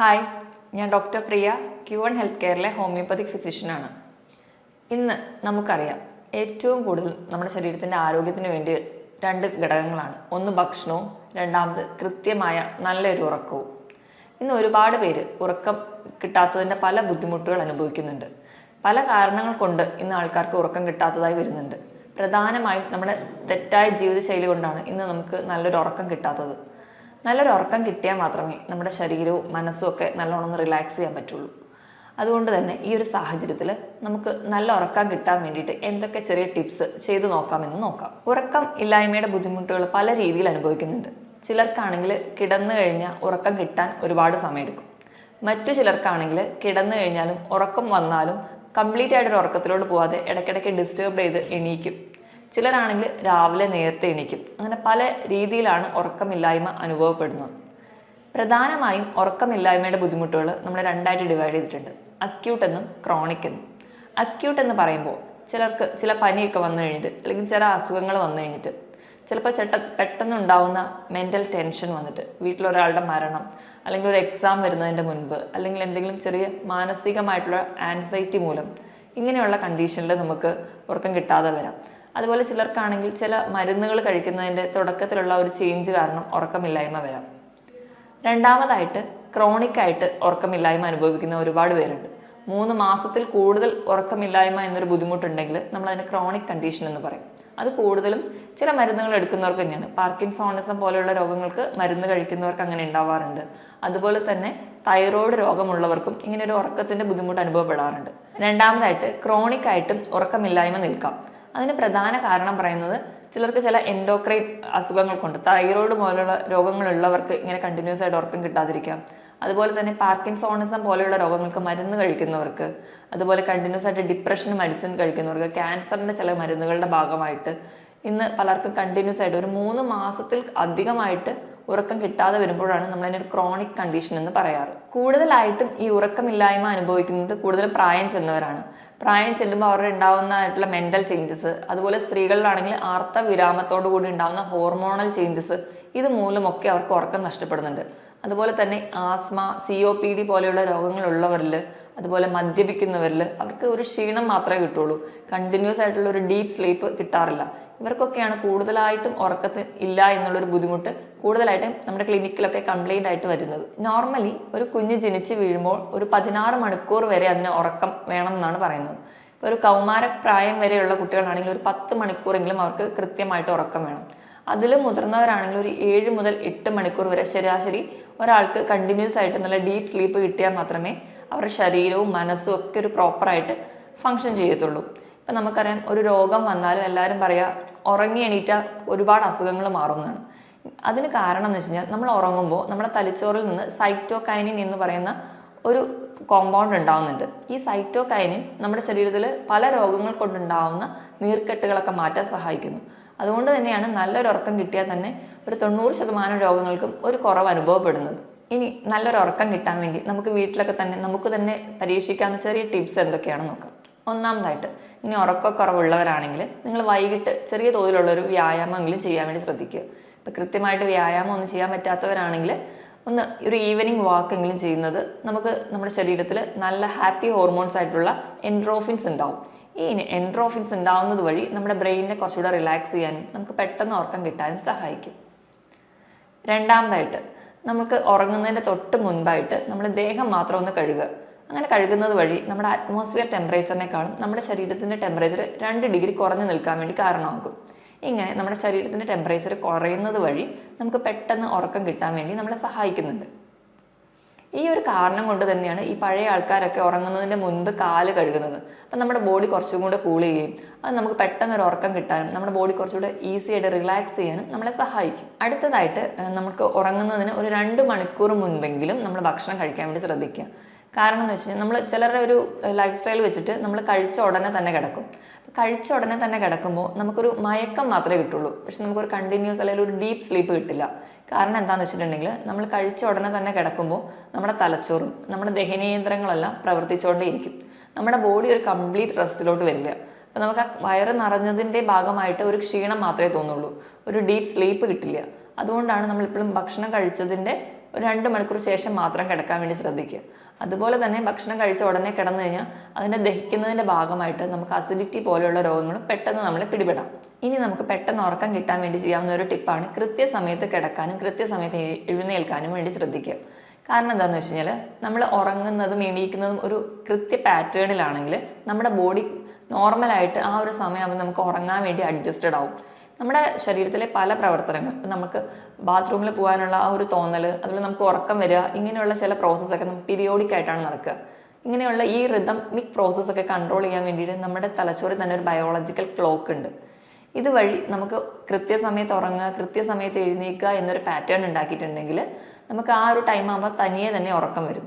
Hi, ഞാൻ doctor പ്രിയ, Q1 health കെയറിലെ homoeopathic ഫിസിഷ്യനാണ്. ഇന്ന് നമുക്കറിയാം, ഏറ്റവും കൂടുതൽ നമ്മുടെ ശരീരത്തിൻ്റെ ആരോഗ്യത്തിന് വേണ്ടി രണ്ട് ഘടകങ്ങളാണ്. ഒന്ന് ഭക്ഷണവും, രണ്ടാമത് കൃത്യമായ നല്ലൊരു ഉറക്കവും. ഇന്ന് ഒരുപാട് പേര് ഉറക്കം കിട്ടാത്തതിൻ്റെ പല ബുദ്ധിമുട്ടുകൾ അനുഭവിക്കുന്നുണ്ട്. പല കാരണങ്ങൾ കൊണ്ട് ഇന്ന് ആൾക്കാർക്ക് ഉറക്കം കിട്ടാത്തതായി വരുന്നുണ്ട്. പ്രധാനമായും നമ്മുടെ തെറ്റായ ജീവിതശൈലി കൊണ്ടാണ് ഇന്ന് നമുക്ക് നല്ലൊരു ഉറക്കം കിട്ടാത്തത്. നല്ലൊരു ഉറക്കം കിട്ടിയാൽ മാത്രമേ നമ്മുടെ ശരീരവും മനസ്സും ഒക്കെ നല്ലോണം ഒന്ന് റിലാക്സ് ചെയ്യാൻ പറ്റുള്ളൂ. അതുകൊണ്ട് തന്നെ ഈ ഒരു സാഹചര്യത്തിൽ നമുക്ക് നല്ല ഉറക്കം കിട്ടാൻ വേണ്ടിയിട്ട് എന്തൊക്കെ ചെറിയ ടിപ്സ് ചെയ്തു നോക്കാമെന്ന് നോക്കാം. ഉറക്കം ഇല്ലായ്മയുടെ ബുദ്ധിമുട്ടുകൾ പല രീതിയിൽ അനുഭവിക്കുന്നുണ്ട്. ചിലർക്കാണെങ്കിൽ കിടന്നു കഴിഞ്ഞാൽ ഉറക്കം കിട്ടാൻ ഒരുപാട് സമയമെടുക്കും. മറ്റു ചിലർക്കാണെങ്കിൽ കിടന്നു കഴിഞ്ഞാലും ഉറക്കം വന്നാലും കംപ്ലീറ്റ് ആയിട്ടൊരു ഉറക്കത്തിലോട്ട് പോകാതെ ഇടയ്ക്കിടയ്ക്ക് ഡിസ്റ്റർബ് ചെയ്ത് എണീക്കും. ചിലരാണെങ്കിൽ രാവിലെ നേരത്തെ എണീക്കും. അങ്ങനെ പല രീതിയിലാണ് ഉറക്കമില്ലായ്മ അനുഭവപ്പെടുന്നത്. പ്രധാനമായും ഉറക്കമില്ലായ്മയുടെ ബുദ്ധിമുട്ടുകൾ നമ്മൾ രണ്ടായിട്ട് ഡിവൈഡ് ചെയ്തിട്ടുണ്ട്: അക്യൂട്ട് എന്നും ക്രോണിക് എന്നും. അക്യൂട്ട് എന്ന് പറയുമ്പോൾ ചിലർക്ക് ചില പനിയൊക്കെ വന്നു കഴിഞ്ഞിട്ട്, അല്ലെങ്കിൽ ചില അസുഖങ്ങൾ വന്നു കഴിഞ്ഞിട്ട്, ചിലപ്പോൾ പെട്ടെന്ന് ഉണ്ടാവുന്ന മെൻ്റൽ ടെൻഷൻ വന്നിട്ട്, വീട്ടിലൊരാളുടെ മരണം, അല്ലെങ്കിൽ ഒരു എക്സാം വരുന്നതിൻ്റെ മുൻപ്, അല്ലെങ്കിൽ എന്തെങ്കിലും ചെറിയ മാനസികമായിട്ടുള്ള ആൻസൈറ്റി മൂലം, ഇങ്ങനെയുള്ള കണ്ടീഷനിൽ നമുക്ക് ഉറക്കം കിട്ടാതെ വരാം. അതുപോലെ ചിലർക്കാണെങ്കിൽ ചില മരുന്നുകൾ കഴിക്കുന്നതിൻ്റെ തുടക്കത്തിലുള്ള ഒരു ചേഞ്ച് കാരണം ഉറക്കമില്ലായ്മ വരാം. രണ്ടാമതായിട്ട് ക്രോണിക്കായിട്ട് ഉറക്കമില്ലായ്മ അനുഭവിക്കുന്ന ഒരുപാട് പേരുണ്ട്. 3 മാസത്തിൽ കൂടുതൽ ഉറക്കമില്ലായ്മ എന്നൊരു ബുദ്ധിമുട്ടുണ്ടെങ്കിൽ നമ്മളതിന് ക്രോണിക് കണ്ടീഷൻ എന്ന് പറയും. അത് കൂടുതലും ചില മരുന്നുകൾ എടുക്കുന്നവർക്ക് തന്നെയാണ്. പാർക്കിൻസോണിസം പോലെയുള്ള രോഗങ്ങൾക്ക് മരുന്ന് കഴിക്കുന്നവർക്ക് അങ്ങനെ ഉണ്ടാവാറുണ്ട്. അതുപോലെ തന്നെ തൈറോയ്ഡ് രോഗമുള്ളവർക്കും ഇങ്ങനെ ഒരു ഉറക്കത്തിൻ്റെ ബുദ്ധിമുട്ട് അനുഭവപ്പെടാറുണ്ട്. രണ്ടാമതായിട്ട് ക്രോണിക്കായിട്ടും ഉറക്കമില്ലായ്മ നിൽക്കാം. അതിന് പ്രധാന കാരണം പറയുന്നത്, ചിലർക്ക് ചില എൻഡോക്രൈൻ അസുഖങ്ങൾ കൊണ്ട്, തൈറോയ്ഡ് പോലുള്ള രോഗങ്ങളുള്ളവർക്ക് ഇങ്ങനെ കണ്ടിന്യൂസ് ആയിട്ട് ഉറക്കം കിട്ടാതിരിക്കാം. അതുപോലെ തന്നെ പാർക്കിൻസോണിസം പോലെയുള്ള രോഗങ്ങൾക്ക് മരുന്ന് കഴിക്കുന്നവർക്ക്, അതുപോലെ കണ്ടിന്യൂസ് ആയിട്ട് ഡിപ്രഷന് മെഡിസിൻ കഴിക്കുന്നവർക്ക്, ക്യാൻസറിൻ്റെ ചില മരുന്നുകളുടെ ഭാഗമായിട്ട് ഇന്ന് പലർക്കും കണ്ടിന്യൂസ് ആയിട്ട് ഒരു 3 മാസത്തിൽ അധികമായിട്ട് ഉറക്കം കിട്ടാതെ വരുമ്പോഴാണ് നമ്മളതിനൊരു ക്രോണിക് കണ്ടീഷൻ എന്ന് പറയാറ്. കൂടുതലായിട്ടും ഈ ഉറക്കമില്ലായ്മ അനുഭവിക്കുന്നത് കൂടുതലും പ്രായം ചെന്നവരാണ്. പ്രായം ചെല്ലുമ്പോൾ അവരുടെ ഉണ്ടാവുന്നതായിട്ടുള്ള മെൻ്റൽ ചേഞ്ചസ്, അതുപോലെ സ്ത്രീകളിലാണെങ്കിൽ ആർത്ത വിരാമത്തോടു കൂടി ഉണ്ടാകുന്ന ഹോർമോണൽ ചേഞ്ചസ്, ഇത് മൂലമൊക്കെ അവർക്ക് ഉറക്കം നഷ്ടപ്പെടുന്നുണ്ട്. അതുപോലെ തന്നെ ആസ്മ, COPD പോലെയുള്ള രോഗങ്ങളുള്ളവരിൽ, അതുപോലെ മദ്യപിക്കുന്നവരിൽ അവർക്ക് ഒരു ക്ഷീണം മാത്രമേ കിട്ടുള്ളൂ. കണ്ടിന്യൂസ് ആയിട്ടുള്ള ഒരു ഡീപ്പ് സ്ലീപ്പ് കിട്ടാറില്ല. ഇവർക്കൊക്കെയാണ് കൂടുതലായിട്ടും ഉറക്കത്തിൽ ഇല്ല എന്നുള്ളൊരു ബുദ്ധിമുട്ട് കൂടുതലായിട്ടും നമ്മുടെ ക്ലിനിക്കിലൊക്കെ കംപ്ലൈൻ്റ് ആയിട്ട് വരുന്നത്. നോർമലി ഒരു കുഞ്ഞ് ജനിച്ച് വീഴുമ്പോൾ ഒരു 16 മണിക്കൂർ വരെ അതിന് ഉറക്കം വേണം എന്നാണ് പറയുന്നത്. ഇപ്പോൾ ഒരു കൗമാരപ്രായം വരെയുള്ള കുട്ടികളാണെങ്കിൽ ഒരു 10 മണിക്കൂറെങ്കിലും അവർക്ക് കൃത്യമായിട്ട് ഉറക്കം വേണം. അതിലും മുതിർന്നവരാണെങ്കിൽ ഒരു 7 മുതൽ 8 മണിക്കൂർ വരെ ശരാശരി ഒരാൾക്ക് കണ്ടിന്യൂസ് ആയിട്ട് നല്ല ഡീപ്പ് സ്ലീപ്പ് കിട്ടിയാൽ മാത്രമേ അവരുടെ ശരീരവും മനസ്സും ഒക്കെ ഒരു പ്രോപ്പറായിട്ട് ഫങ്ഷൻ ചെയ്യത്തുള്ളൂ. ഇപ്പം നമുക്കറിയാം, ഒരു രോഗം വന്നാലും എല്ലാവരും പറയുക ഉറങ്ങി എണീറ്റാൽ ഒരുപാട് അസുഖങ്ങൾ മാറുന്നതാണ്. അതിന് കാരണം എന്ന് വെച്ച് കഴിഞ്ഞാൽ, നമ്മൾ ഉറങ്ങുമ്പോൾ നമ്മുടെ തലച്ചോറിൽ നിന്ന് സൈറ്റോകൈനിൻ എന്ന് പറയുന്ന ഒരു കോമ്പൗണ്ട് ഉണ്ടാവുന്നുണ്ട്. ഈ സൈറ്റോകൈനിൻ നമ്മുടെ ശരീരത്തിൽ പല രോഗങ്ങൾ കൊണ്ടുണ്ടാവുന്ന നീർക്കെട്ടുകളൊക്കെ മാറ്റാൻ സഹായിക്കുന്നു. അതുകൊണ്ട് തന്നെയാണ് നല്ലൊരു ഉറക്കം കിട്ടിയാൽ തന്നെ ഒരു 90% രോഗങ്ങൾക്കും ഒരു കുറവ് അനുഭവപ്പെടുന്നത്. ഇനി നല്ലൊരു ഉറക്കം കിട്ടാൻ വേണ്ടി നമുക്ക് വീട്ടിലൊക്കെ തന്നെ നമുക്ക് തന്നെ പരീക്ഷിക്കാവുന്ന ചെറിയ ടിപ്സ് എന്തൊക്കെയാണെന്ന് നോക്കാം. ഒന്നാമതായിട്ട്, ഇനി ഉറക്കക്കുറവുള്ളവരാണെങ്കിൽ നിങ്ങൾ വൈകിട്ട് ചെറിയ തോതിലുള്ളൊരു വ്യായാമമെങ്കിലും ചെയ്യാൻ വേണ്ടി ശ്രദ്ധിക്കുക. ഇപ്പം കൃത്യമായിട്ട് വ്യായാമം ഒന്നും ചെയ്യാൻ പറ്റാത്തവരാണെങ്കിൽ ഒന്ന് ഒരു ഈവനിങ് വാക്കെങ്കിലും ചെയ്യുന്നത് നമുക്ക് നമ്മുടെ ശരീരത്തിൽ നല്ല ഹാപ്പി ഹോർമോൺസ് ആയിട്ടുള്ള എൻഡ്രോഫിൻസ് ഉണ്ടാവും. ഈ എൻഡ്രോഫിൻസ് ഉണ്ടാവുന്നത് വഴി നമ്മുടെ ബ്രെയിനിനെ കുറച്ചുകൂടെ റിലാക്സ് ചെയ്യാനും നമുക്ക് പെട്ടെന്ന് ഉറക്കം കിട്ടാനും സഹായിക്കും. രണ്ടാമതായിട്ട്, നമുക്ക് ഉറങ്ങുന്നതിൻ്റെ തൊട്ട് മുൻപായിട്ട് നമ്മൾ ദേഹം മാത്രം ഒന്ന് കഴുകുക. അങ്ങനെ കഴുകുന്നത് വഴി നമ്മുടെ അറ്റ്മോസ്ഫിയർ ടെമ്പറേച്ചറിനേക്കാളും നമ്മുടെ ശരീരത്തിൻ്റെ ടെമ്പറേച്ചർ 2 ഡിഗ്രി കുറഞ്ഞു നിൽക്കാൻ വേണ്ടി കാരണമാകും. ഇങ്ങനെ നമ്മുടെ ശരീരത്തിൻ്റെ ടെമ്പറേച്ചർ കുറയുന്നത് വഴി നമുക്ക് പെട്ടെന്ന് ഉറക്കം കിട്ടാൻ വേണ്ടി നമ്മളെ സഹായിക്കുന്നുണ്ട്. ഈ ഒരു കാരണം കൊണ്ട് തന്നെയാണ് ഈ പഴയ ആൾക്കാരൊക്കെ ഉറങ്ങുന്നതിൻ്റെ മുൻപ് കാല് കഴുകുന്നത്. അപ്പം നമ്മുടെ ബോഡി കുറച്ചും കൂടെ കൂൾ ചെയ്യുകയും അത് നമുക്ക് പെട്ടെന്ന് ഒരു ഉറക്കം കിട്ടാനും നമ്മുടെ ബോഡി കുറച്ചുകൂടെ ഈസി ആയിട്ട് റിലാക്സ് ചെയ്യാനും നമ്മളെ സഹായിക്കും. അടുത്തതായിട്ട്, നമുക്ക് ഉറങ്ങുന്നതിന് ഒരു 2 മണിക്കൂർ മുൻപെങ്കിലും നമ്മൾ ഭക്ഷണം കഴിക്കാൻ വേണ്ടി ശ്രദ്ധിക്കുക. കാരണം എന്ന് വെച്ച് കഴിഞ്ഞാൽ, നമ്മൾ ചിലരുടെ ഒരു ലൈഫ് സ്റ്റൈൽ വെച്ചിട്ട് നമ്മൾ കഴിച്ച ഉടനെ തന്നെ കിടക്കും. കഴിച്ച ഉടനെ തന്നെ കിടക്കുമ്പോൾ നമുക്കൊരു മയക്കം മാത്രമേ കിട്ടുള്ളൂ. പക്ഷെ നമുക്കൊരു കണ്ടിന്യൂസ് അല്ലെങ്കിൽ ഒരു ഡീപ്പ് സ്ലീപ്പ് കിട്ടില്ല. കാരണം എന്താണെന്ന് വെച്ചിട്ടുണ്ടെങ്കിൽ, നമ്മൾ കഴിച്ച ഉടനെ തന്നെ കിടക്കുമ്പോൾ നമ്മുടെ തലച്ചോറും നമ്മുടെ ദഹനേന്ദ്രങ്ങളെല്ലാം പ്രവർത്തിച്ചുകൊണ്ടേയിരിക്കും. നമ്മുടെ ബോഡി ഒരു കംപ്ലീറ്റ് റെസ്റ്റിലോട്ട് വരില്ല. അപ്പോൾ നമുക്ക് ആ വയറ് നിറഞ്ഞതിൻ്റെ ഭാഗമായിട്ട് ഒരു ക്ഷീണം മാത്രമേ തോന്നുള്ളൂ. ഒരു ഡീപ്പ് സ്ലീപ്പ് കിട്ടില്ല. അതുകൊണ്ടാണ് നമ്മളിപ്പോഴും ഭക്ഷണം കഴിച്ചതിൻ്റെ ഒരു 2 മണിക്കൂർ ശേഷം മാത്രം കിടക്കാൻ വേണ്ടി ശ്രദ്ധിക്കുക. അതുപോലെ തന്നെ ഭക്ഷണം കഴിച്ച ഉടനെ കിടന്നു കഴിഞ്ഞാൽ അതിൻ്റെ ദഹിക്കുന്നതിൻ്റെ ഭാഗമായിട്ട് നമുക്ക് അസിഡിറ്റി പോലെയുള്ള രോഗങ്ങൾ പെട്ടെന്ന് നമ്മളെ പിടിപെടാം. ഇനി നമുക്ക് പെട്ടെന്ന് ഉറക്കം കിട്ടാൻ വേണ്ടി ചെയ്യാവുന്ന ഒരു ടിപ്പാണ് കൃത്യസമയത്ത് കിടക്കാനും കൃത്യസമയത്ത് എഴുന്നേൽക്കാനും വേണ്ടി ശ്രദ്ധിക്കുക. കാരണം എന്താണെന്ന് വെച്ച് കഴിഞ്ഞാൽ നമ്മൾ ഉറങ്ങുന്നതും എണീക്കുന്നതും ഒരു കൃത്യ പാറ്റേണിലാണെങ്കിൽ നമ്മുടെ ബോഡി നോർമലായിട്ട് ആ ഒരു സമയമാകുമ്പോൾ നമുക്ക് ഉറങ്ങാൻ വേണ്ടി അഡ്ജസ്റ്റഡ് ആവും. നമ്മുടെ ശരീരത്തിലെ പല പ്രവർത്തനങ്ങൾ, നമുക്ക് ബാത്റൂമിൽ പോകാനുള്ള ആ ഒരു തോന്നൽ, അതുപോലെ നമുക്ക് ഉറക്കം വരിക, ഇങ്ങനെയുള്ള ചില പ്രോസസ്സൊക്കെ നമുക്ക് പീരിയോഡിക് ആയിട്ടാണ് നടക്കുക. ഇങ്ങനെയുള്ള ഈ റിതമിക് പ്രോസസ്സൊക്കെ കൺട്രോൾ ചെയ്യാൻ വേണ്ടിയിട്ട് നമ്മുടെ തലച്ചോറിൽ തന്നെ ഒരു ബയോളജിക്കൽ ക്ലോക്ക് ഉണ്ട്. ഇതുവഴി നമുക്ക് കൃത്യസമയത്ത് ഉറങ്ങുക, കൃത്യസമയത്ത് എഴുന്നേൽക്കുക എന്നൊരു പാറ്റേൺ ഉണ്ടാക്കിയിട്ടുണ്ടെങ്കിൽ നമുക്ക് ആ ഒരു ടൈം ആകുമ്പോൾ തനിയെ തന്നെ ഉറക്കം വരും.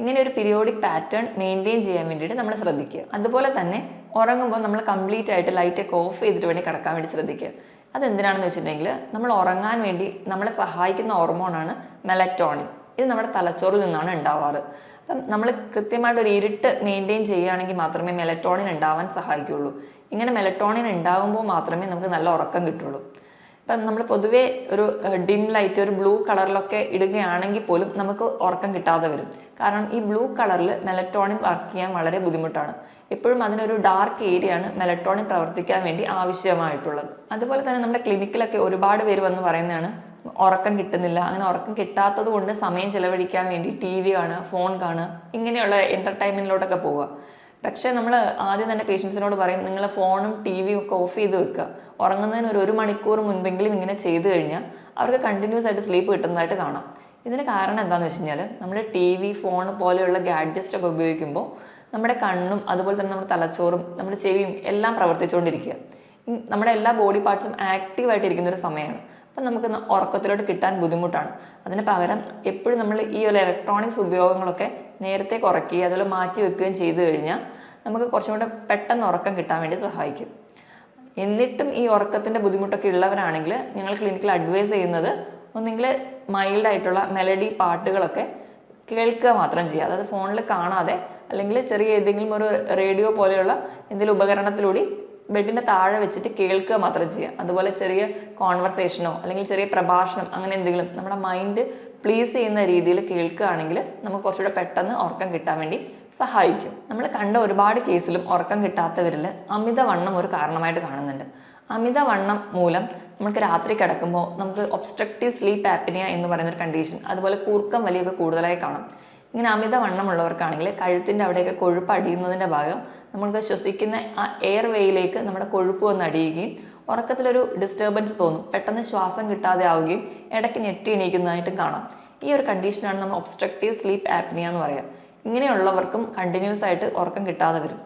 ഇങ്ങനെ ഒരു പീരിയോഡിക് പാറ്റേൺ മെയിൻറ്റെയിൻ ചെയ്യാൻ വേണ്ടിയിട്ട് നമ്മൾ ശ്രദ്ധിക്കുക. അതുപോലെ തന്നെ ഉറങ്ങുമ്പോൾ നമ്മൾ കംപ്ലീറ്റ് ആയിട്ട് ലൈറ്റൊക്കെ ഓഫ് ചെയ്തിട്ട് വേണ്ടി കിടക്കാൻ വേണ്ടി ശ്രദ്ധിക്കുക. അതെന്തിനാണെന്ന് വെച്ചിട്ടുണ്ടെങ്കിൽ നമ്മൾ ഉറങ്ങാൻ വേണ്ടി നമ്മളെ സഹായിക്കുന്ന ഹോർമോണാണ് മെലറ്റോണിൻ. ഇത് നമ്മുടെ തലച്ചോറിൽ നിന്നാണ് ഉണ്ടാവാറ്. അപ്പം നമ്മൾ കൃത്യമായിട്ട് ഒരു ഇരുട്ട് മെയിൻറ്റെയിൻ ചെയ്യുകയാണെങ്കിൽ മാത്രമേ മെലറ്റോണിൻ ഉണ്ടാവാൻ സഹായിക്കുകയുള്ളൂ. ഇങ്ങനെ മെലറ്റോണിൻ ഉണ്ടാകുമ്പോൾ മാത്രമേ നമുക്ക് നല്ല ഉറക്കം കിട്ടുള്ളൂ. ഇപ്പം നമ്മൾ പൊതുവേ ഒരു ഡിം ലൈറ്റ്, ഒരു ബ്ലൂ കളറിലൊക്കെ ഇടുകയാണെങ്കിൽ പോലും നമുക്ക് ഉറക്കം കിട്ടാതെ വരും. കാരണം ഈ ബ്ലൂ കളറിൽ മെലറ്റോണിൻ വർക്ക് ചെയ്യാൻ വളരെ ബുദ്ധിമുട്ടാണ്. എപ്പോഴും അതിനൊരു ഡാർക്ക് ഏരിയയാണ് മെലറ്റോണിൻ പ്രവർത്തിക്കാൻ വേണ്ടി ആവശ്യമായിട്ടുള്ളത്. അതുപോലെ തന്നെ നമ്മുടെ ക്ലിനിക്കിലൊക്കെ ഒരുപാട് പേര് വന്ന് പറയുന്നതാണ് ഉറക്കം കിട്ടുന്നില്ല, അങ്ങനെ ഉറക്കം കിട്ടാത്തത് കൊണ്ട് സമയം ചിലവഴിക്കാൻ വേണ്ടി TV കാണുക, ഫോൺ കാണുക, ഇങ്ങനെയുള്ള എൻ്റർടൈൻമെൻറ്റിലോട്ടൊക്കെ പോവുക. പക്ഷേ നമ്മൾ ആദ്യം തന്നെ പേഷ്യൻസിനോട് പറയും, നിങ്ങൾ ഫോണും TV ഒക്കെ ഓഫ് ചെയ്ത് വെക്കുക. ഉറങ്ങുന്നതിന് ഒരു മണിക്കൂർ മുൻപെങ്കിലും ഇങ്ങനെ ചെയ്തു കഴിഞ്ഞാൽ അവർക്ക് കണ്ടിന്യൂസ് ആയിട്ട് സ്ലീപ്പ് കിട്ടുന്നതായിട്ട് കാണാം. ഇതിന് കാരണം എന്താണെന്ന് വെച്ച് കഴിഞ്ഞാൽ നമ്മൾ TV, ഫോൺ പോലെയുള്ള ഗാഡ്ജറ്റ്സ് ഒക്കെ ഉപയോഗിക്കുമ്പോൾ നമ്മുടെ കണ്ണും അതുപോലെ തന്നെ നമ്മുടെ തലച്ചോറും നമ്മുടെ ചെവിയും എല്ലാം പ്രവർത്തിച്ചുകൊണ്ടിരിക്കുക. നമ്മുടെ എല്ലാ ബോഡി പാർട്സും ആക്റ്റീവായിട്ടിരിക്കുന്ന ഒരു സമയമാണ്. അപ്പം നമുക്ക് ഉറക്കത്തിലോട്ട് കിട്ടാൻ ബുദ്ധിമുട്ടാണ്. അതിന് പകരം എപ്പോഴും നമ്മൾ ഈ ഒരു ഇലക്ട്രോണിക്സ് ഉപയോഗങ്ങളൊക്കെ നേരത്തെ കുറയ്ക്കുകയും അതുപോലെ മാറ്റി വെക്കുകയും ചെയ്തു കഴിഞ്ഞാൽ നമുക്ക് കുറച്ചും കൂടെ പെട്ടെന്ന് ഉറക്കം കിട്ടാൻ വേണ്ടി സഹായിക്കും. എന്നിട്ടും ഈ ഉറക്കത്തിൻ്റെ ബുദ്ധിമുട്ടൊക്കെ ഉള്ളവരാണെങ്കിൽ ഞങ്ങൾ ക്ലിനിക്കിൽ അഡ്വൈസ് ചെയ്യുന്നത് ഒന്നെങ്കിൽ മൈൽഡായിട്ടുള്ള മെലഡി പാട്ടുകളൊക്കെ കേൾക്കുക മാത്രം ചെയ്യുക. അതായത് ഫോണിൽ കാണാതെ, അല്ലെങ്കിൽ ചെറിയ ഏതെങ്കിലും ഒരു റേഡിയോ പോലെയുള്ള എന്തെങ്കിലും ഉപകരണത്തിലൂടെ ബെഡിൻ്റെ താഴെ വെച്ചിട്ട് കേൾക്കുക മാത്രം ചെയ്യുക. അതുപോലെ ചെറിയ കോൺവെർസേഷനോ അല്ലെങ്കിൽ ചെറിയ പ്രഭാഷണം അങ്ങനെ എന്തെങ്കിലും നമ്മുടെ മൈൻഡ് പ്ലീസ് ചെയ്യുന്ന രീതിയിൽ കേൾക്കുകയാണെങ്കിൽ നമുക്ക് കുറച്ചുകൂടെ പെട്ടെന്ന് ഉറക്കം കിട്ടാൻ വേണ്ടി സഹായിക്കും. നമ്മൾ കണ്ട ഒരുപാട് കേസിലും ഉറക്കം കിട്ടാത്തവരിൽ അമിതവണ്ണം ഒരു കാരണമായിട്ട് കാണുന്നുണ്ട്. അമിതവണ്ണം മൂലം നമുക്ക് രാത്രി കിടക്കുമ്പോൾ നമുക്ക് ഒബ്സ്ട്രക്റ്റീവ് സ്ലീപ്പ് ആപ്നിയ എന്ന് പറയുന്നൊരു കണ്ടീഷൻ, അതുപോലെ കൂർക്കം വലിയൊക്കെ കൂടുതലായി കാണാം. ഇങ്ങനെ അമിതവണ്ണമുള്ളവർക്കാണെങ്കിൽ കഴുത്തിൻ്റെ അവിടെയൊക്കെ കൊഴുപ്പ് അടിയുന്നതിൻ്റെ ഭാഗം നമ്മൾക്ക് ശ്വസിക്കുന്ന ആ എയർ വേയിലേക്ക് നമ്മുടെ കൊഴുപ്പ് വന്ന് അടിയുകയും ഉറക്കത്തിലൊരു ഡിസ്റ്റർബൻസ് തോന്നും, പെട്ടെന്ന് ശ്വാസം കിട്ടാതെ ആവുകയും ഇടയ്ക്ക് ഞെട്ടി എണീക്കുന്നതായിട്ടും കാണാം. ഈ ഒരു കണ്ടീഷനാണ് നമ്മൾ ഒബ്സ്ട്രക്റ്റീവ് സ്ലീപ്പ് ആപ്നിയ എന്ന് പറയുക. ഇങ്ങനെയുള്ളവർക്കും കണ്ടിന്യൂസ് ആയിട്ട് ഉറക്കം കിട്ടാതെ വരും.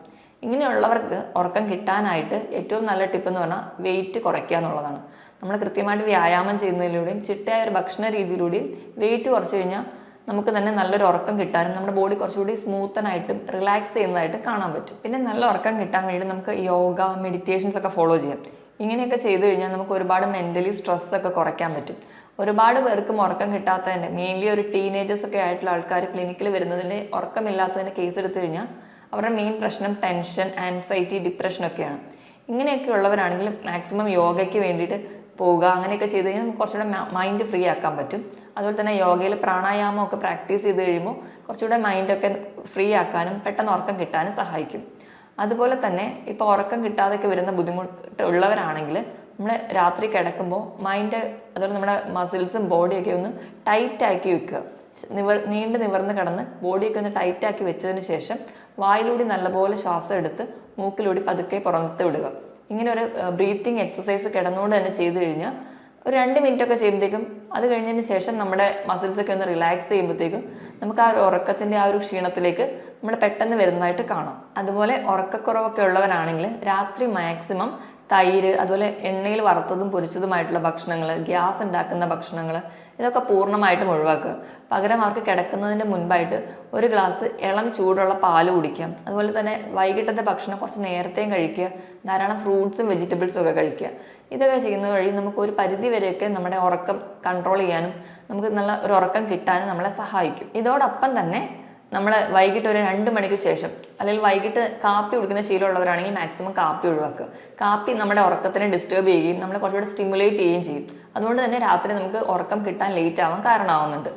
ഇങ്ങനെയുള്ളവർക്ക് ഉറക്കം കിട്ടാനായിട്ട് ഏറ്റവും നല്ല ടിപ്പ് എന്ന് പറഞ്ഞാൽ വെയിറ്റ് കുറയ്ക്കുക എന്നുള്ളതാണ്. നമ്മൾ കൃത്യമായിട്ട് വ്യായാമം ചെയ്യുന്നതിലൂടെയും ചിട്ടയായ ഒരു ഭക്ഷണ രീതിയിലൂടെയും വെയിറ്റ് കുറച്ച് കഴിഞ്ഞാൽ നമുക്ക് തന്നെ നല്ലൊരു ഉറക്കം കിട്ടാനും നമ്മുടെ ബോഡി കുറച്ചുകൂടി സ്മൂത്തനായിട്ടും റിലാക്സ് ചെയ്യുന്നതായിട്ട് കാണാൻ പറ്റും. പിന്നെ നല്ല ഉറക്കം കിട്ടാൻ വേണ്ടി നമുക്ക് യോഗ, മെഡിറ്റേഷൻസ് ഒക്കെ ഫോളോ ചെയ്യാം. ഇങ്ങനെയൊക്കെ ചെയ്തു കഴിഞ്ഞാൽ നമുക്ക് ഒരുപാട് മെൻ്റലി സ്ട്രെസ്സൊക്കെ കുറയ്ക്കാൻ പറ്റും. ഒരുപാട് പേർക്കും ഉറക്കം കിട്ടാത്തതിൻ്റെ, മെയിൻലി ഒരു ടീനേജേഴ്സ് ഒക്കെ ആയിട്ടുള്ള ആൾക്കാർ ക്ലിനിക്കിൽ വരുന്നതിൻ്റെ ഉറക്കമില്ലാത്തതിൻ്റെ കേസ് എടുത്തു കഴിഞ്ഞാൽ അവരുടെ മെയിൻ പ്രശ്നം ടെൻഷൻ, ആൻസൈറ്റി, ഡിപ്രഷനൊക്കെയാണ്. ഇങ്ങനെയൊക്കെ ഉള്ളവരാണെങ്കിൽ മാക്സിമം യോഗയ്ക്ക് വേണ്ടിയിട്ട് പോവുക. അങ്ങനെയൊക്കെ ചെയ്ത് കഴിഞ്ഞാൽ നമുക്ക് കുറച്ചുകൂടെ മൈൻഡ് ഫ്രീ ആക്കാൻ പറ്റും. അതുപോലെ തന്നെ യോഗയിൽ പ്രാണായാമമൊക്കെ പ്രാക്ടീസ് ചെയ്ത് കഴിയുമ്പോൾ കുറച്ചുകൂടെ മൈൻഡൊക്കെ ഫ്രീ ആക്കാനും പെട്ടെന്ന് ഉറക്കം കിട്ടാനും സഹായിക്കും. അതുപോലെ തന്നെ ഇപ്പോൾ ഉറക്കം കിട്ടാതെയൊക്കെ വരുന്ന ബുദ്ധിമുട്ട് ഉള്ളവരാണെങ്കിൽ നമ്മൾ രാത്രി കിടക്കുമ്പോൾ മൈൻഡ് അതുപോലെ നമ്മുടെ മസിൽസും ബോഡിയൊക്കെ ഒന്ന് ടൈറ്റാക്കി വെക്കുക. നീണ്ടു നിവർന്ന് കിടന്ന് ബോഡിയൊക്കെ ഒന്ന് ടൈറ്റാക്കി വെച്ചതിന് ശേഷം വായിലൂടെ നല്ലപോലെ ശ്വാസം എടുത്ത് മൂക്കിലൂടെ പതുക്കെ പുറത്ത് വിടുക. ഇങ്ങനെ ഒരു ബ്രീത്തിങ് എക്സസൈസ് കിടന്നുകൊണ്ട് തന്നെ ചെയ്തു കഴിഞ്ഞാൽ ഒരു 2 മിനിറ്റൊക്കെ ചെയ്യുമ്പോഴത്തേക്കും, അത് കഴിഞ്ഞതിന് ശേഷം നമ്മുടെ മസിൽസൊക്കെ ഒന്ന് റിലാക്സ് ചെയ്യുമ്പോഴത്തേക്കും നമുക്ക് ആ ഒരു ഉറക്കത്തിൻ്റെ ആ ഒരു ക്ഷീണത്തിലേക്ക് നമ്മൾ പെട്ടെന്ന് വരുന്നതായിട്ട് കാണാം. അതുപോലെ ഉറക്കക്കുറവൊക്കെ ഉള്ളവരാണെങ്കിൽ രാത്രി മാക്സിമം തൈര്, അതുപോലെ എണ്ണയിൽ വറുത്തതും പൊരിച്ചതുമായിട്ടുള്ള ഭക്ഷണങ്ങൾ, ഗ്യാസ് ഉണ്ടാക്കുന്ന ഭക്ഷണങ്ങൾ, ഇതൊക്കെ പൂർണ്ണമായിട്ടും ഒഴിവാക്കുക. പകരം അവർക്ക് കിടക്കുന്നതിൻ്റെ മുൻപായിട്ട് ഒരു ഗ്ലാസ് ഇളം ചൂടുള്ള പാല് കുടിക്കാം. അതുപോലെ തന്നെ വൈകിട്ടത്തെ ഭക്ഷണം കുറച്ച് നേരത്തെയും കഴിക്കുക, ധാരാളം ഫ്രൂട്ട്സും വെജിറ്റബിൾസും ഒക്കെ കഴിക്കുക. ഇതൊക്കെ ചെയ്യുന്നത് വഴി നമുക്ക് ഒരു പരിധി വരെയൊക്കെ നമ്മുടെ ഉറക്കം കൺട്രോൾ ചെയ്യാനും നമുക്ക് നല്ല ഒരു ഉറക്കം കിട്ടാനും നമ്മളെ സഹായിക്കും. ഇതോടൊപ്പം തന്നെ നമ്മൾ വൈകിട്ട് ഒരു 2 മണിക്ക് ശേഷം, അല്ലെങ്കിൽ വൈകിട്ട് കാപ്പി കുടിക്കുന്ന ശീലമുള്ളവരാണെങ്കിൽ മാക്സിമം കാപ്പി ഒഴിവാക്കുക. കാപ്പി നമ്മുടെ ഉറക്കത്തിനെ ഡിസ്റ്റർബ് ചെയ്യുകയും നമ്മളെ കുറച്ചുകൂടി സ്റ്റിമുലേറ്റ് ചെയ്യുകയും ചെയ്യും. അതുകൊണ്ട് തന്നെ രാത്രി നമുക്ക് ഉറക്കം കിട്ടാൻ ലേറ്റ് ആവാൻ കാരണമാവുന്നുണ്ട്.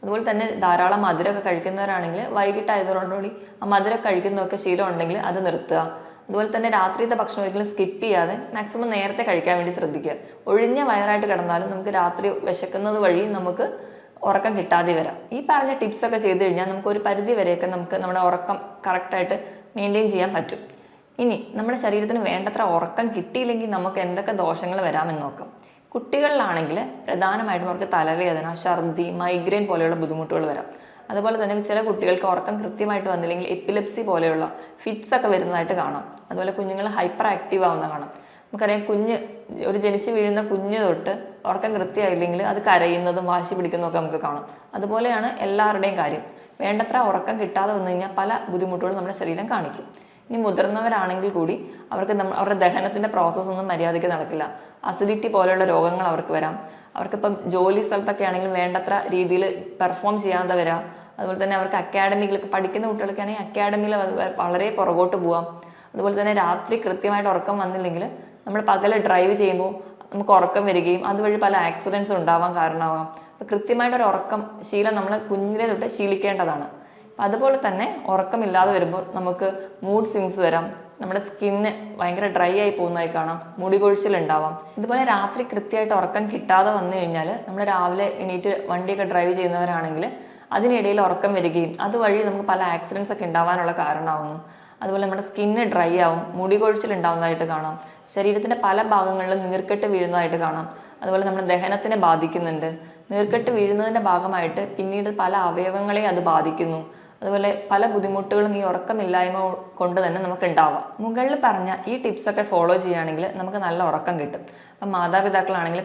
അതുപോലെ തന്നെ ധാരാളം മധുരമൊക്കെ കഴിക്കുന്നവരാണെങ്കിൽ വൈകിട്ടായതോടുകൂടി ആ മധുരം കഴിക്കുന്നതൊക്കെ ശീലം ഉണ്ടെങ്കിൽ അത് നിർത്തുക. അതുപോലെ തന്നെ രാത്രിയത്തെ ഭക്ഷണം ഒരിക്കലും സ്കിപ്പ് ചെയ്യാതെ മാക്സിമം നേരത്തെ കഴിക്കാൻ വേണ്ടി ശ്രദ്ധിക്കുക. ഒഴിഞ്ഞ വയറായിട്ട് കിടന്നാലും നമുക്ക് രാത്രി വിശക്കുന്നത് വഴി നമുക്ക് ഉറക്കം കിട്ടാതെ വരാം. ഈ പറഞ്ഞ ടിപ്സൊക്കെ ചെയ്ത് കഴിഞ്ഞാൽ നമുക്ക് ഒരു പരിധി വരെയൊക്കെ നമുക്ക് നമ്മുടെ ഉറക്കം കറക്റ്റായിട്ട് മെയിൻറ്റെയിൻ ചെയ്യാൻ പറ്റും. ഇനി നമ്മുടെ ശരീരത്തിന് വേണ്ടത്ര ഉറക്കം കിട്ടിയില്ലെങ്കിൽ നമുക്ക് എന്തൊക്കെ ദോഷങ്ങൾ വരാമെന്ന് നോക്കാം. കുട്ടികളിലാണെങ്കിൽ പ്രധാനമായിട്ടും അവർക്ക് തലവേദന, ഛർദി, മൈഗ്രെയിൻ പോലെയുള്ള ബുദ്ധിമുട്ടുകൾ വരാം. അതുപോലെ തന്നെ ചില കുട്ടികൾക്ക് ഉറക്കം കൃത്യമായിട്ട് വന്നില്ലെങ്കിൽ എപ്പിലെപ്സി പോലെയുള്ള ഫിറ്റ്സ് ഒക്കെ വരുന്നതായിട്ട് കാണാം. അതുപോലെ കുഞ്ഞുങ്ങൾ ഹൈപ്പർ ആക്റ്റീവ് ആവുന്ന കാണാം. നമുക്കറിയാം, ജനിച്ച് വീഴുന്ന കുഞ്ഞ് തൊട്ട് ഉറക്കം കൃത്യമായില്ലെങ്കിൽ അത് കരയുന്നതും വാശി പിടിക്കുന്നതും ഒക്കെ നമുക്ക് കാണാം. അതുപോലെയാണ് എല്ലാവരുടെയും കാര്യം. വേണ്ടത്ര ഉറക്കം കിട്ടാതെ വന്നു കഴിഞ്ഞാൽ പല ബുദ്ധിമുട്ടുകളും നമ്മുടെ ശരീരം കാണിക്കും. ഇനി മുതിർന്നവരാണെങ്കിൽ കൂടി അവർക്ക് അവരുടെ ദഹനത്തിൻ്റെ പ്രോസസ്സൊന്നും മര്യാദയ്ക്ക് നടക്കില്ല. അസിഡിറ്റി പോലെയുള്ള രോഗങ്ങൾ അവർക്ക് വരാം. അവർക്കിപ്പം ജോലി സ്ഥലത്തൊക്കെ ആണെങ്കിൽ വേണ്ടത്ര രീതിയിൽ പെർഫോം ചെയ്യാതെ വരാം. അതുപോലെ തന്നെ അവർക്ക് അക്കാഡമിയിലൊക്കെ പഠിക്കുന്ന കുട്ടികളൊക്കെ ആണെങ്കിൽ അക്കാഡമിയിൽ വളരെ പുറകോട്ട് പോവാം. അതുപോലെ തന്നെ രാത്രി കൃത്യമായിട്ട് ഉറക്കം വന്നില്ലെങ്കിൽ നമ്മൾ പകൽ ഡ്രൈവ് ചെയ്യുമ്പോൾ നമുക്ക് ഉറക്കം വരികയും അതുവഴി പല ആക്സിഡൻറ്റ്സ് ഉണ്ടാവാൻ കാരണമാകാം. അപ്പോൾ കൃത്യമായിട്ടൊരു ഉറക്കം ശീലം നമ്മൾ കുഞ്ഞിലെ തൊട്ട് ശീലിക്കേണ്ടതാണ്. അപ്പം അതുപോലെ തന്നെ ഉറക്കമില്ലാതെ വരുമ്പോൾ നമുക്ക് മൂഡ് സ്വിങ്സ് വരാം. നമ്മുടെ സ്കിന്ന് ഭയങ്കര ഡ്രൈ ആയി പോകുന്നതായി കാണാം. മുടി കൊഴിച്ചിലുണ്ടാവാം. ഇതുപോലെ രാത്രി കൃത്യമായിട്ട് ഉറക്കം കിട്ടാതെ വന്നു കഴിഞ്ഞാൽ നമ്മൾ രാവിലെ എണീറ്റ് വണ്ടിയൊക്കെ ഡ്രൈവ് ചെയ്യുന്നവരാണെങ്കിൽ അതിനിടയിൽ ഉറക്കം വരികയും അതുവഴി നമുക്ക് പല ആക്സിഡൻറ്റ്സ് ഒക്കെ ഉണ്ടാവാനുള്ള കാരണമാകുന്നു. അതുപോലെ നമ്മുടെ സ്കിന്ന് ഡ്രൈ ആവും, മുടി കൊഴിച്ചിലുണ്ടാവുന്നതായിട്ട് കാണാം. ശരീരത്തിൻ്റെ പല ഭാഗങ്ങളിലും നീർക്കെട്ട് വീഴുന്നതായിട്ട് കാണാം. അതുപോലെ നമ്മുടെ ദഹനത്തിനെ ബാധിക്കുന്നുണ്ട്. നീർക്കെട്ട് വീഴുന്നതിൻ്റെ ഭാഗമായിട്ട് പിന്നീട് പല അവയവങ്ങളെയും അത് ബാധിക്കുന്നു. അതുപോലെ പല ബുദ്ധിമുട്ടുകളും ഈ ഉറക്കമില്ലായ്മ കൊണ്ട് തന്നെ നമുക്ക് ഉണ്ടാവാം. മുകളിൽ പറഞ്ഞ ഈ ടിപ്സൊക്കെ ഫോളോ ചെയ്യുകയാണെങ്കിൽ നമുക്ക് നല്ല ഉറക്കം കിട്ടും. അപ്പം മാതാപിതാക്കളാണെങ്കിൽ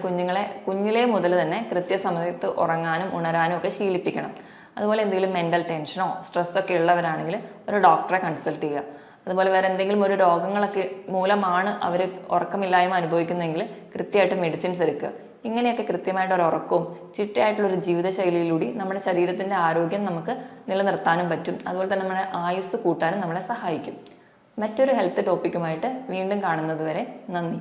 കുഞ്ഞിലേ മുതൽ തന്നെ കൃത്യസമയത്ത് ഉറങ്ങാനും ഉണരാനും ഒക്കെ ശീലിപ്പിക്കണം. അതുപോലെ എന്തെങ്കിലും മെൻ്റൽ ടെൻഷനോ സ്ട്രെസ്സൊക്കെ ഉള്ളവരാണെങ്കിൽ ഒരു ഡോക്ടറെ കൺസൾട്ട് ചെയ്യുക. അതുപോലെ വേറെ എന്തെങ്കിലും ഒരു രോഗങ്ങളൊക്കെ മൂലമാണ് അവർ ഉറക്കമില്ലായ്മ അനുഭവിക്കുന്നതെങ്കിൽ കൃത്യമായിട്ട് മെഡിസിൻസ് എടുക്കുക. ഇങ്ങനെയൊക്കെ കൃത്യമായിട്ട് ഒരു ഉറക്കവും ചിട്ടയായിട്ടുള്ളൊരു ജീവിതശൈലിയിലൂടെ നമ്മുടെ ശരീരത്തിൻ്റെ ആരോഗ്യം നമുക്ക് നിലനിർത്താനും പറ്റും. അതുപോലെ തന്നെ നമ്മുടെ ആയുസ്സ് കൂട്ടാനും നമ്മളെ സഹായിക്കും. മറ്റൊരു ഹെൽത്ത് ടോപ്പിക്കുമായിട്ട് വീണ്ടും കാണുന്നത് വരെ നന്ദി.